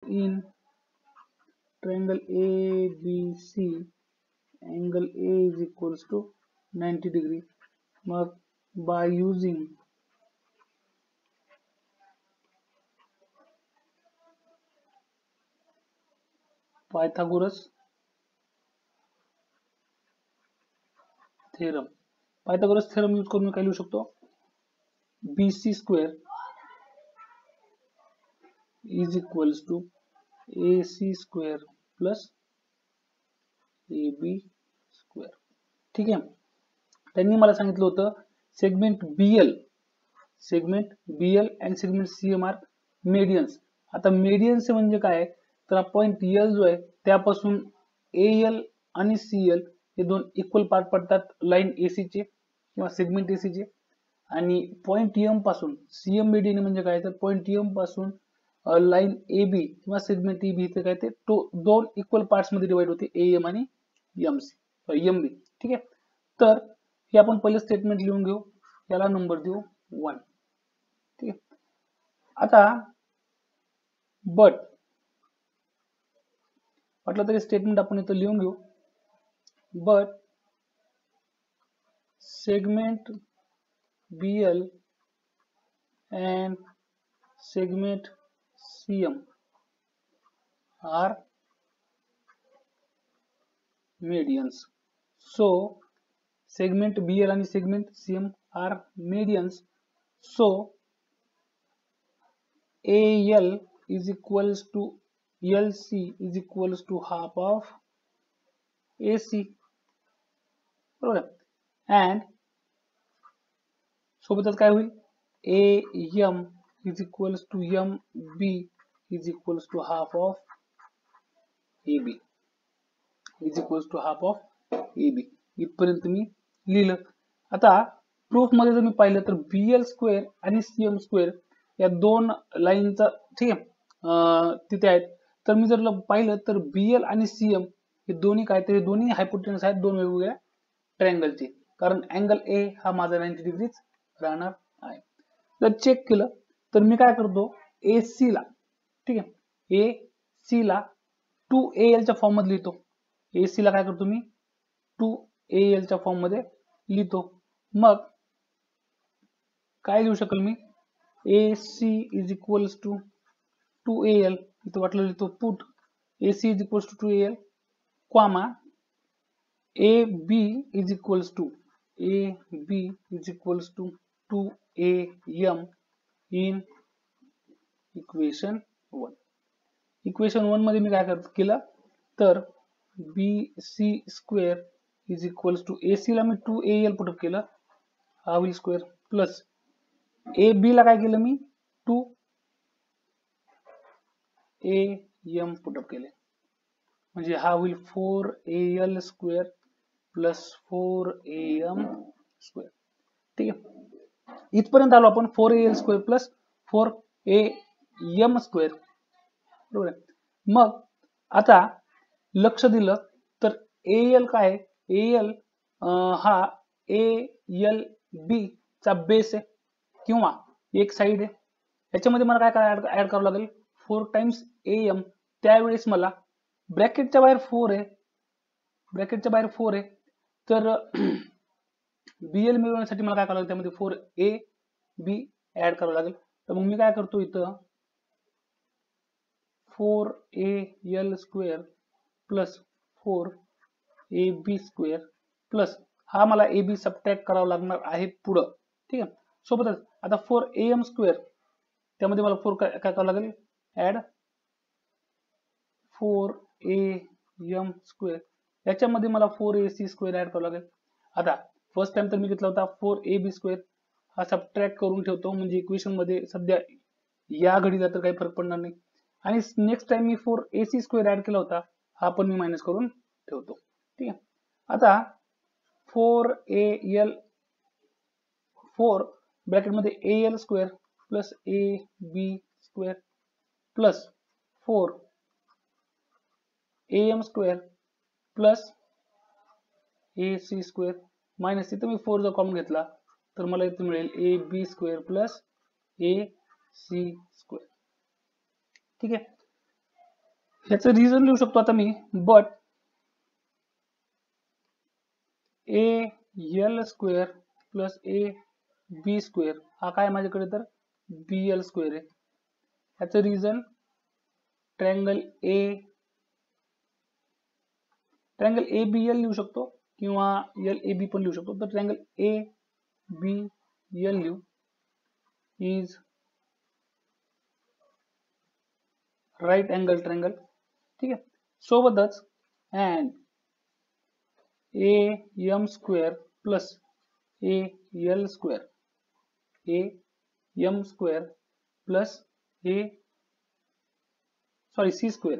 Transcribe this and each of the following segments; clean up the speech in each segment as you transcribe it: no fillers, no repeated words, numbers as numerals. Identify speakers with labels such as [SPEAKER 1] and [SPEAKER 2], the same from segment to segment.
[SPEAKER 1] in triangle ABC angle A is equals to 90 degree. मग by using Pythagoras theorem use करून मी काय लिहू शकतो, BC square is equals to AC square plus AB square. ठीक आहे. त्यांनी मला सांगितलं होतं सेगमेंट BL आणि सेगमेंट CM आर मेडियन्स. आता मेडियन्स म्हणजे काय, तर पॉइंट L जो आहे त्यापासून AL आणि CL हे दोन इक्वल पार्ट पडतात लाईन AC चे किंवा सेगमेंट AC चे. आणि पॉइंट M पासून CM मेडियन म्हणजे काय, तर पॉइंट M पासून लाईन AB किंवा सेगमेंट EB इथे काय ते दोन इक्वल पार्ट्स मध्ये डिवाइड होते, AM आणि MB. ठीक आहे. तर हे आपण पहिले स्टेटमेंट लिहून घेऊ, याला नंबर देऊ 1. ठीक आहे. आता बट म्हटलं तरी स्टेटमेंट आपण इथं लिहून घेऊ, but segment BL and segment CM are medians. So segment BL and segment CM are medians. So AL is equals to LC is equals to half of AC. बरोबर. and सोबतच काय होईल, AM is equals to MB is equals to half of AB is equals to half of AB. इथपर्यंत मी लिहिलं. आता proof मध्ये जर मी पाहिलं तर BL स्क्वेअर आणि CM स्क्वेअर या दोन लाईनचा, ठीक आहे, तिथे आहेत. तर मी जर पाहिलं तर BL आणि CM हे दोन्ही काय, तर हे दोन्ही हायपोटेनस आहेत दोन वेगवेगळ्या ट्रायंगलचे, कारण अँगल A हा माझा 90 डिग्रीज राहणार आहे. जर चेक केलं तर मी काय करतो, AC ला, ठीक आहे, AC ला 2AL च्या फॉर्म मध्ये लिहितो. AC ला काय करतो मी 2AL च्या फॉर्म मध्ये लिहितो. मग काय लिहू शकेल मी, AC is equals to 2AL, इथं वाटलं लिहितो पुट AC is equals to 2AL, comma AB is equals to 2AM in equation 1. Equation 1 मध्ये मी काय केलं, तर BC square is equals to AC ला मी 2AL पुटअप केलं, हा होईल स्क्वेअर, प्लस AB ला काय केलं मी 2AM पुटअप केले, म्हणजे हा होईल 4AL square plus 4AM square. ठीक आहे. इथपर्यंत आलो आपण 4AL square plus 4AM square. बरोबर आहे. मग आता लक्ष दिलं तर AL काय, AL हा ALB चा बेस आहे किंवा एक साइड आहे. याच्यामध्ये मला काय ऍड करावं लागेल, 4 टाइम्स AM. त्यावेळेस मला ब्रॅकेटच्या बाहेर 4 आहे, तर BL मिळवण्यासाठी मला काय करावं लागेल, त्यामध्ये 4AB ऍड करावं लागेल. तर मग मी काय करतो, इथं 4AL square plus 4AB square plus हा मला AB सबट्रॅक्ट करावा लागणार आहे पुढं. ठीक आहे. सोबतच आता 4AM स्क्वेअर, त्यामध्ये मला 4 काय करावं लागेल, ऍड 4AM स्क्वेअर, याच्यामध्ये मला 4AC स्क्वेअर ऍड करावं लागेल. आता फर्स्ट टाइम तर मी घेतला होता 4AB स्क्वेअर, हा सबट्रॅक्ट करून ठेवतो, म्हणजे इक्वेशन मध्ये सध्या या घडीला तर काही फरक पडणार नाही. आणि नेक्स्ट टाइम मी 4AC स्क्वेअर ऍड केला होता, हा पण मी मायनस करून ठेवतो. ठीक आहे. आता 4 ब्रॅकेट मध्ये AL square plus AB square plus 4AM square plus AC square minus, इथं मी 4 जर कॉमन घेतला तर मला इथे मिळेल AB square plus AC square. ठीक आहे. ह्याचं रिझन लिहू शकतो आता मी, but A L square plus A B square हा काय माझ्याकडे तर बी एल स्क्वेअर आहे. ह्याचं reason triangle A B L लिहू शकतो किंवा एल ए बी पण लिहू शकतो. तर ट्रायंगल ए बी एल लिहू इज राईट अँगल ट्रायंगल. ठीक आहे. सोबतच and A M square plus A L square A M square plus C square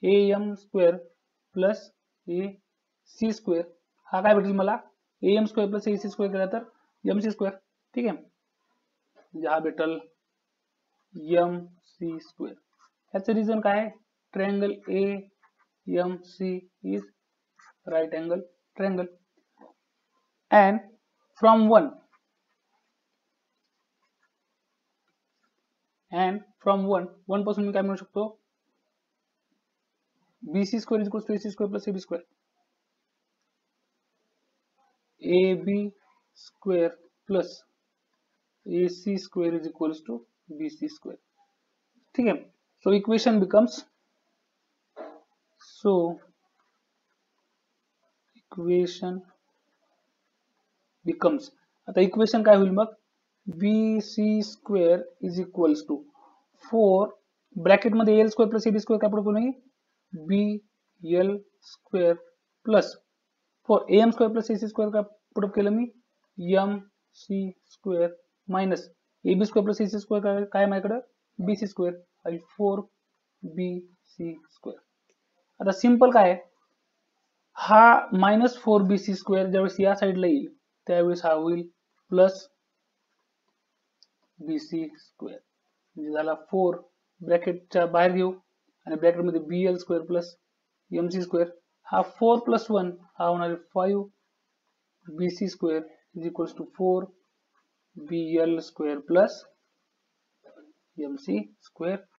[SPEAKER 1] A M square plus A C square हा काय भेटेल मला, A M square plus A C square केला तर M C square. ठीक आहे. म्हणजे हा भेटल एम सी स्क्वेअर. ह्याचं रिझन काय आहे, triangle A M C is right angle triangle. And from one पासून मी काय म्हणू शकतो, B C square is equals to A C square plus A B square, A B square plus A C square is equals to B C square. ठीक आहे. So equation becomes आता equation काय होईल मग, B C square is equals to 4 bracket मध्ये L square plus A B square काय पुढे नाही B L square plus 4 A M square plus A C square काय पुढे केलं मी M C square minus A B square plus A C square काय माझ्याकडे बी सी स्क्वेअर आणि 4 बी सी स्क्वेअर. आता सिंपल काय हा -4 बी सी स्क्वेअर ज्यावेळेस या साईडला येईल त्यावेळेस हा होईल प्लस बी सी स्क्वेअर. म्हणजे झाला 4 ब्रॅकेटच्या बाहेर घेऊ आणि ब्रॅकेट मध्ये B L square plus M C square हा 4 प्लस 1 हा होणार 5 B C square is equals to 4 B L square plus M C square.